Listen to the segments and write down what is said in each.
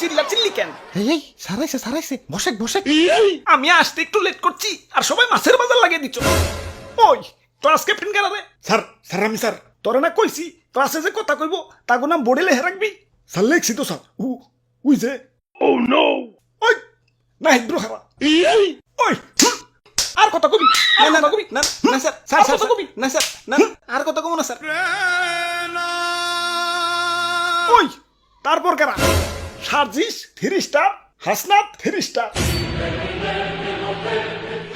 চিল্লা চিল্লি কেন? এই সারাইছে বসে আমি আসতে একটু লেট করছি আর সবাই মাছের বাজার লাগিয়ে দিচ্ছ। ওই ক্লাস ক্যাপ্টেন কেন রে? স্যার আমি স্যার তোরে না কইছি ক্লাসে যে কথা কইব তাগো নাম বোর্ডে লেখে রাখবি। স্যার লেখছি তো স্যার উই যে ওই না হিদ্র খারা ওই আর কথা কবি না কবি না স্যার আর কথা কবি না স্যার না আর কথা কব না স্যার। ওই তারপর কেনা সার্জিস 3 স্টার, হাসনাত 3 স্টার।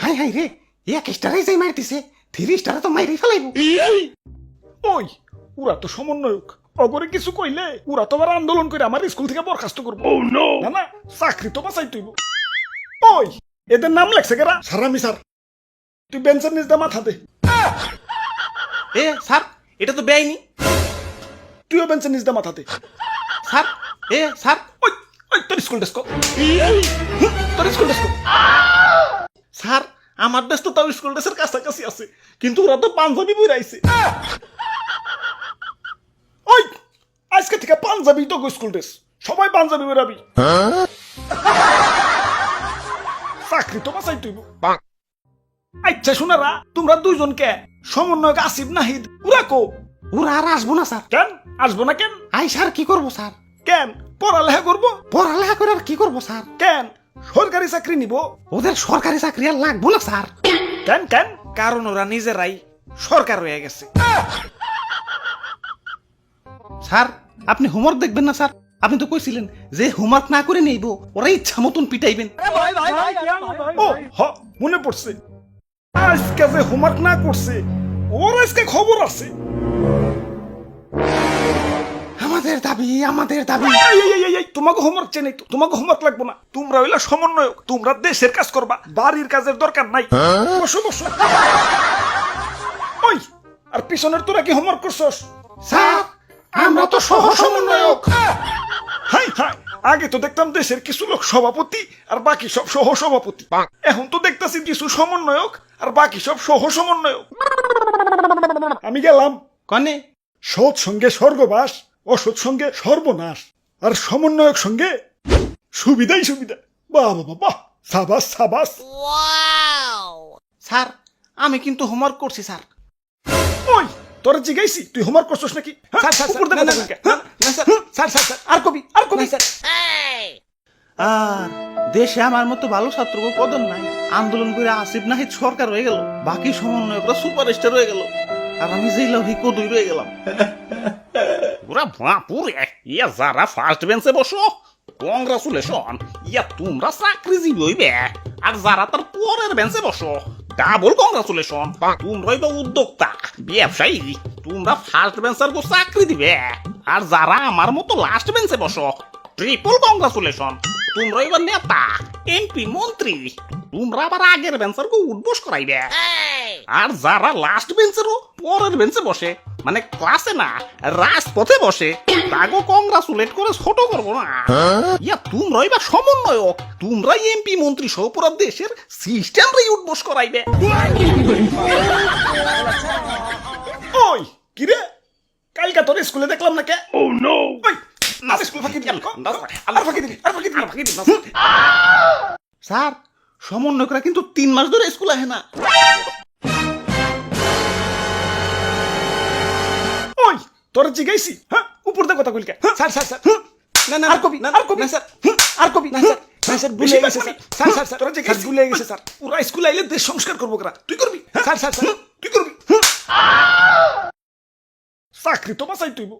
হাই রে এক স্টারে যাই মারতিছে 3 স্টারে তো মাইরে ফেলাইবো। ওই ওরা তো সমন্বয়ক, অগরে কিছু কইলে ওরা তো আবার আন্দোলন করে আমার স্কুল থেকে বরখাস্ত করবো। না না চাকরি তো বাঁচাই তুইব। ওই এদের নাম লেখছে কেরা? স্যার আমি স্যার তুই বেঞ্চের নিচ দিয়ে মাথা দে। এ স্যার এটা তো বেআইনি। তুইও বেঞ্চের নিচ দিয়ে মাথা দে। স্যার স্যার ওই ওই তোর স্কুল ডেস্ক তোর স্কুল ডেস্ক। স্যার আমার দেশ তো তাও স্কুল ড্রেসের কাছাকাছি আছে, কিন্তু ওরা তো পাঞ্জাবি বই রাইছে। ওই আজকে থেকে পাঞ্জাবি তো স্কুল ড্রেস, সবাই পাঞ্জাবি বেরাবি। চাকরি তো বাঁচাই তুইব। আচ্ছা শোনারা, তোমরা দুইজনকে সমন্বয়ক আসিফ নাহিদ ওরা কো? ওরা আর আসবো না স্যার। কেন আসবো না? কেন আই স্যার কি করবো স্যার? কেন পড়ালেখা করবো? পড়ালেখা করে আর কি করবো স্যার? কেন সরকারি চাকরি নিব? ওদের সরকারি চাকরি আর লাগবো না স্যার। কেন কেন? কারণ ওরা নিজেরাই সরকার হয়ে গেছে। স্যার আপনি হোমওয়ার্ক দেখবেন না স্যার? আপনি তো কইছিলেন যে হোমওয়ার্ক না করে নেইব, ওরা ইচ্ছা মতন পিটাইবেন। ও হ মনে পড়ছে, আজকে যে হোমওয়ার্ক না করছে ওর আজকে খবর আছে। আমাদের দাবি তোমাকে হোমওয়ার্ক চাই নাই তো, তোমাকে হোমওয়ার্ক লাগবো না। তোমরা হইলা সমন্বয়ক, তোমরা দেশের কাজ করবা, বাড়ির কাজের দরকার নাই। বসো বসো। ওই আর পিছনের তোরা কি হোমওয়ার্ক করছস? স্যার আমরা তো সহ সমন্বয়ক। হাই হাই, আগে তো দেখতাম দেশের কিছু লোক সভাপতি আর বাকি সব সহ সভাপতি, এখন তো দেখতাছি কিছু সমন্বয়ক আর বাকি সব সহ সমন্বয়ক। আমি গেলাম কনে সৎ সঙ্গে স্বর্গবাস, অসৎ সঙ্গে সর্বনাশ, আর সমন্বয়ক সঙ্গে সুবিধাই সুবিধা। বাহ বাবা বাহ, সাবাস সাবাস। স্যার আমি কিন্তু হোমওয়ার্ক করছি স্যার। ওই তোর জিগাইছি তুই হোমওয়ার্ক করছস নাকি? স্যার স্যার উপর দিয়ে না, কথা না, কইকে। না, স্যার স্যার স্যার স্যার আর কবি আর কবি। স্যার আর দেশে আমার মতো ভালো ছাত্র কদর নাই। আন্দোলন করে আসিফ নাহিদ সরকার হয়ে গেল, বাকি সমন্বয়করা সুপারস্টার হয়ে গেল, আর আমি যেই লাভি কদই রয়ে গেলাম। ওরা বাপুরে, ইয়া যারা ফার্স্ট বেঞ্চে বসো কংগ্রাচুলেশন, ইয়া তোমরা চাকরিজীবী হইবে। আর যারা তার পরের বেঞ্চে বসো ডাবল কংগ্রাচুলেশন, তোমরাই তো উদ্যোক্তা ব্যবসায়ী, তোমরা ফার্স্ট বেঞ্চার গো চাকরি দিবে। আর যারা আমার মতো লাস্ট বেঞ্চে বসো ট্রিপল কংগ্রাচুলেশন, তোমরা এবার নেতা এমপি মন্ত্রী, তোমরা আবার আগের বেঞ্চার গো উঠবোস করাইবে। আর যারা লাস্ট বেঞ্চেরও পরের বেঞ্চে বসে, মানে ক্লাসে না রাজপথে বসে, তাগো কংগ্রাচুলেট করে ছোট করবো না। ইয়া তোমরাই বা সমন্বয়ক, তোমরাই এমপি মন্ত্রী সহ পুরো দেশের সিস্টেমটাই উঠবোস করাইবে। ওই কিরে, কালকা তোর স্কুলে দেখলাম না কে? ও নো, ওই না স্কুল ফাঁকি দিল, আর ফাঁকি দিল, আর ফাঁকি দিল, ফাঁকি দিল। স্যার সমন্বয়করা কিন্তু 3 মাস ধরে স্কুল আহে না। ওই তোর জিগাইছি, হ্যাঁ উপর দিয়ে কথা কইলকে। স্যার স্যার স্যার না না আর কবি না আর কবি না স্যার আর কবি না স্যার না স্যার ভুলে গেছে স্যার। স্যার স্যার স্যার তোরা স্যার জিগাইছি ভুলে গেছে স্যার। ওরা স্কুলে আইলে দেশ সংস্কার করবো করা, তুই করবি? স্যার স্যার স্যার তুই করবি? চাকরি তো বাঁচাই তুইব।